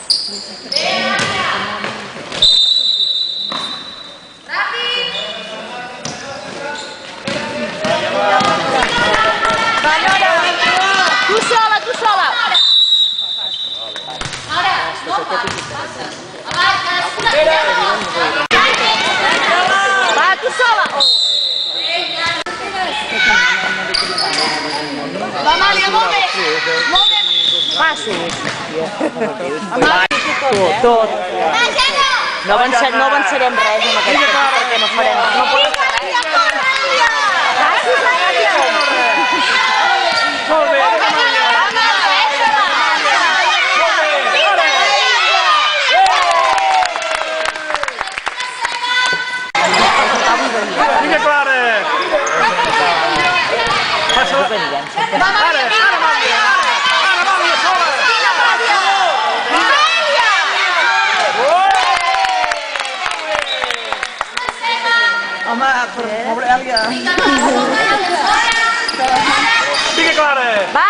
Tu sola, tu sola. Va, tu sola. Va, Maria, muove. Passi. Tot. No avançarem res amb aquest perquè no farem. No podem fer res. Molt bé. Vinga, Clara! Ara, Màlia sola! Home, pobre Èlia. Vinga, Clara! Va!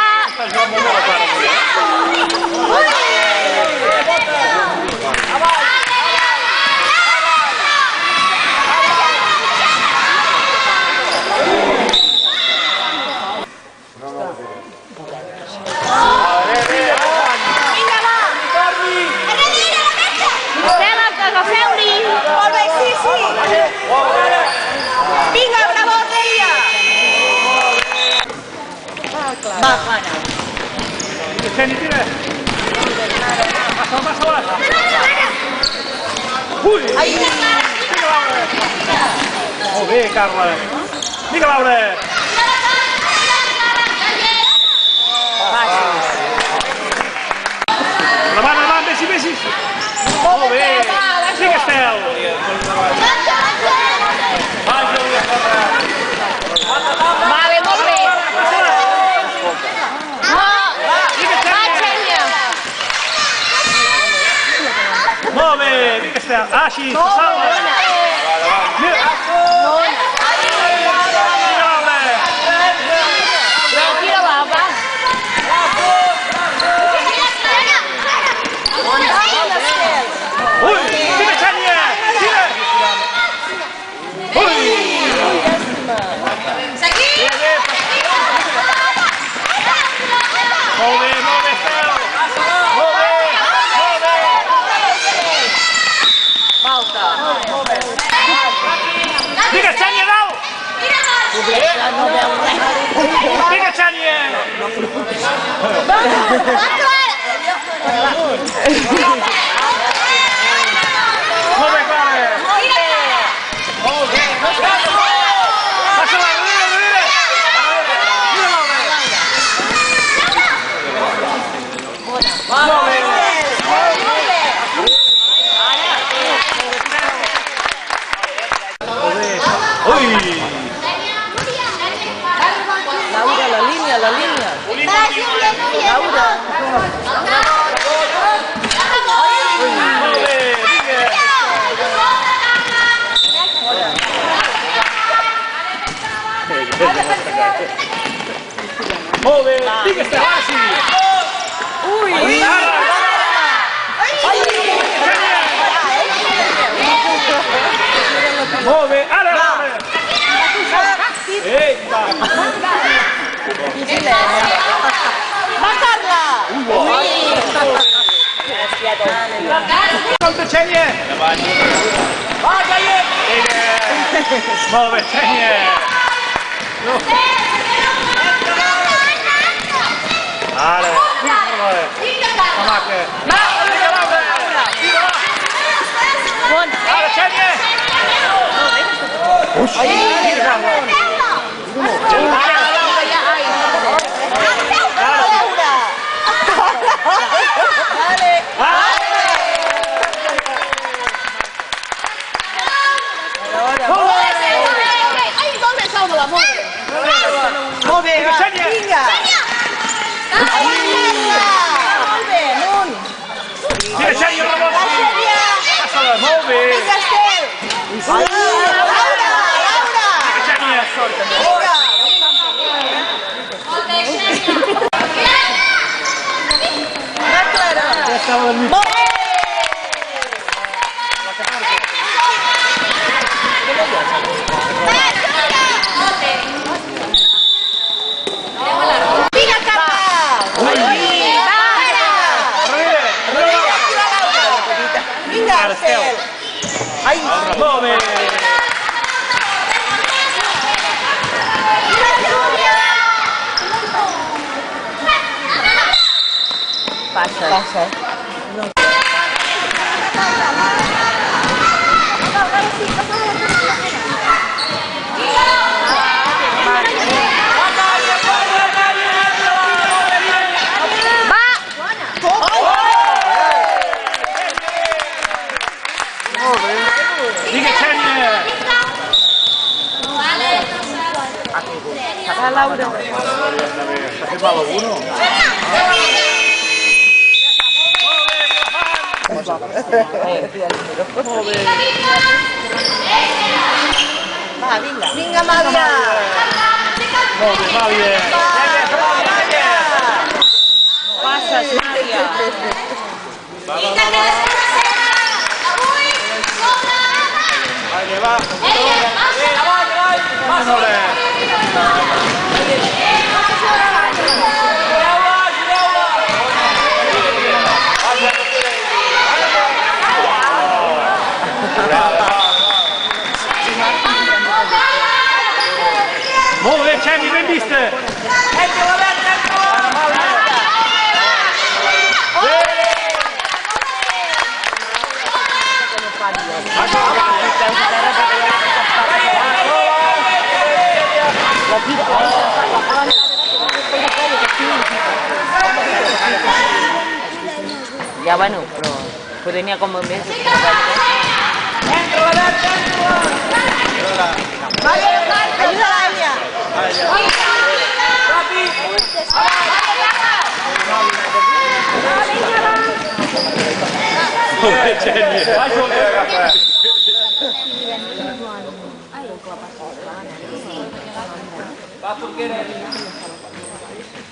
Estela, que agafeu-li! Molt bé, sí. Vinga, bravo, Èlia. Va, Clara. Xeni, tira! Passa-la! Ui! Vinga, Laura! Molt bé, Carla! Vinga, Laura! Endavant, vés-hi! Molt bé! Vinga, Estel! Vale, molt bé! Va, Xènia! Molt bé! Vinga, Estel! Ah, així! Salva! Vinga, Laura! Tira-la, va! Ui! Vinga, Xènia! Tira! Ui! Molt bé, Estel! Molt bé! Falta! Vinga, Xènia, dalt! Vinga, Xènia! Molt bé, Clara! Molt bé! Passa-la, darrere! Mira, Laura! Molt bé! Ui! Laura, la línia. Laura. Molt bé, vinga! Molt bé, vinga, Estel, ara sí! Ui. Ara! Molt bé, ara! Ei, va! Va, Carla. Compte, Xènia! Va, Xènia! Molt bé, Xènia! Ara! Vinga, Maca! Vinga, Laura! Ara, Xènia! Molt bé, va. Xènia! Vinga. Molt bé, amunt. Vinga, Xènia, rebot! Va, Xènia. Passa-la, molt bé! Vinga, Estel. Laura. Vinga, Xènia! Vinga. Va, Clara. Ja estava dormint. Molt bé. giocare, Steo. Muove. Passa. Dica Cenne. Laura. Che palla uno? Va, vinga. Vinga, Maria. Muove, Marie. Passa, Maria. Vai, va. Muove, Cenni, ben viste! Ya bueno, però podria com més. Ayuda a Alia. Muove, Cenni!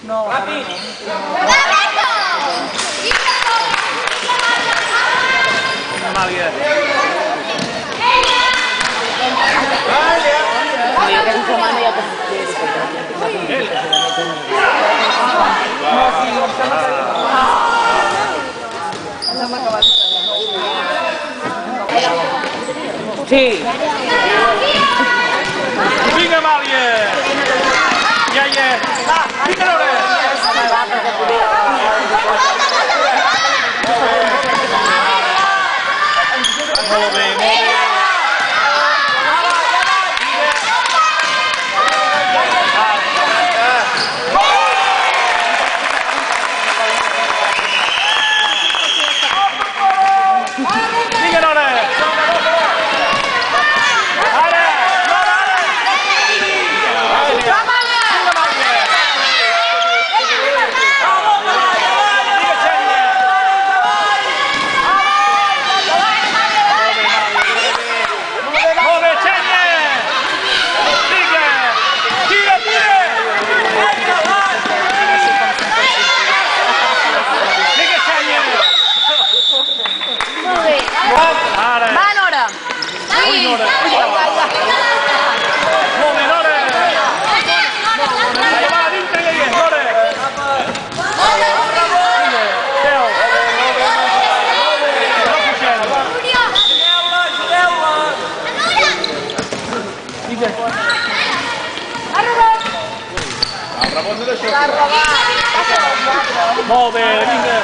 No, Marie. Io che sto mano io che sì. Vinga, Marie! Yeah. Vinga, Lore! Muove, vinga.